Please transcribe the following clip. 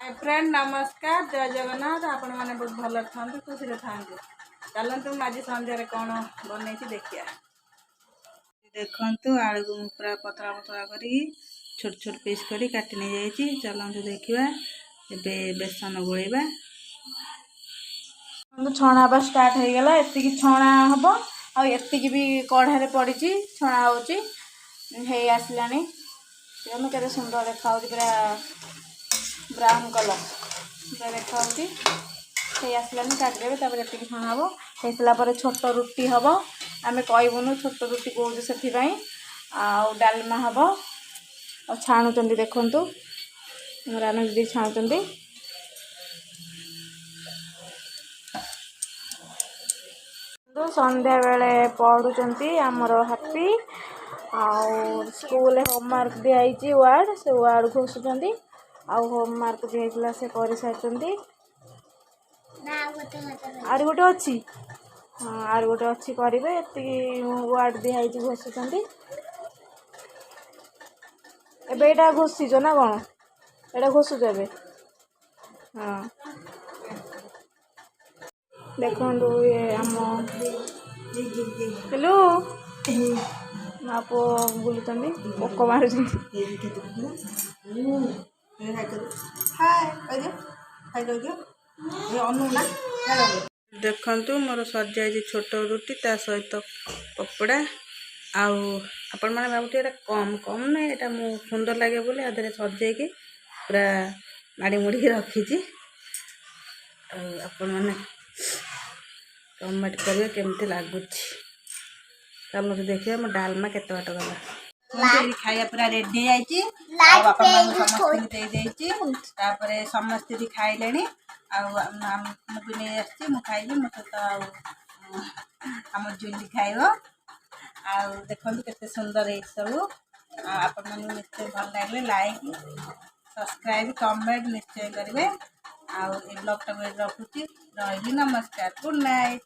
Friend नमस्कार जय जगन्नाथ आपण मैंने बहुत भल था खुशी था चलतु आज संध्यारे कौन बन देखिया देखु आलू को पूरा पतला पतला कर छोट छोट पीस कर काटी नहीं जाइए चलतु देखा ए बेसन गोलेबा छणा बा स्टार्ट हो गला एति छणा हम आती भी कढ़ाई पड़ी छणा हो आसलानी के सुंदर देखा पूरा ब्राउन कलर पूरा देखा आसलानी काटिदेवे तापर ये छणा हम हो छोट रुटी हम आम कहबुनु छोट रुटी कौन से डालमा हम और छाणुच देखु राम दीदी छाणुच संध्या बेले पढ़ुंट आमर हापी स्कूल होमवर्क दिखाई वार्ड से वार्ड घोषुंट होमवर्क दिखाई से कर सारी आर गोटे अच्छी हाँ आर गोटे अच्छी करेंगे ये वार्ड दिखाई घोषुंट एटा घोषिच ना कौन एटा घोषुच ए हाँ देखो ये आम हेलो आप बुलुंट पोक मार देखु मोर सजाई छोट रुटी ता सहित पपड़ा आपण मैंने भावुचे कम कम ना यहाँ मुझे सुंदर लगे बोले आधे सजे पूरा माड़ी मुड़ी रखी आपण मैंने कमेंट करेंगे केमती लगुच चलो देखिए मो डालमा केते बाट गला खाया पूरा रेडी जाइए बापा समस्त समस्ते भी खाइले मुझे नहीं आसी मुझे खाइबी मो सहित आम जुली खाइब आ देखो केते सुंदर है सब आपण मैंने निश्चय भल लगे लाइक सब्सक्राइब कमेंट निश्चय करेंगे आ ब्लॉग टाइम रखुची रही नमस्कार गुड नाइट।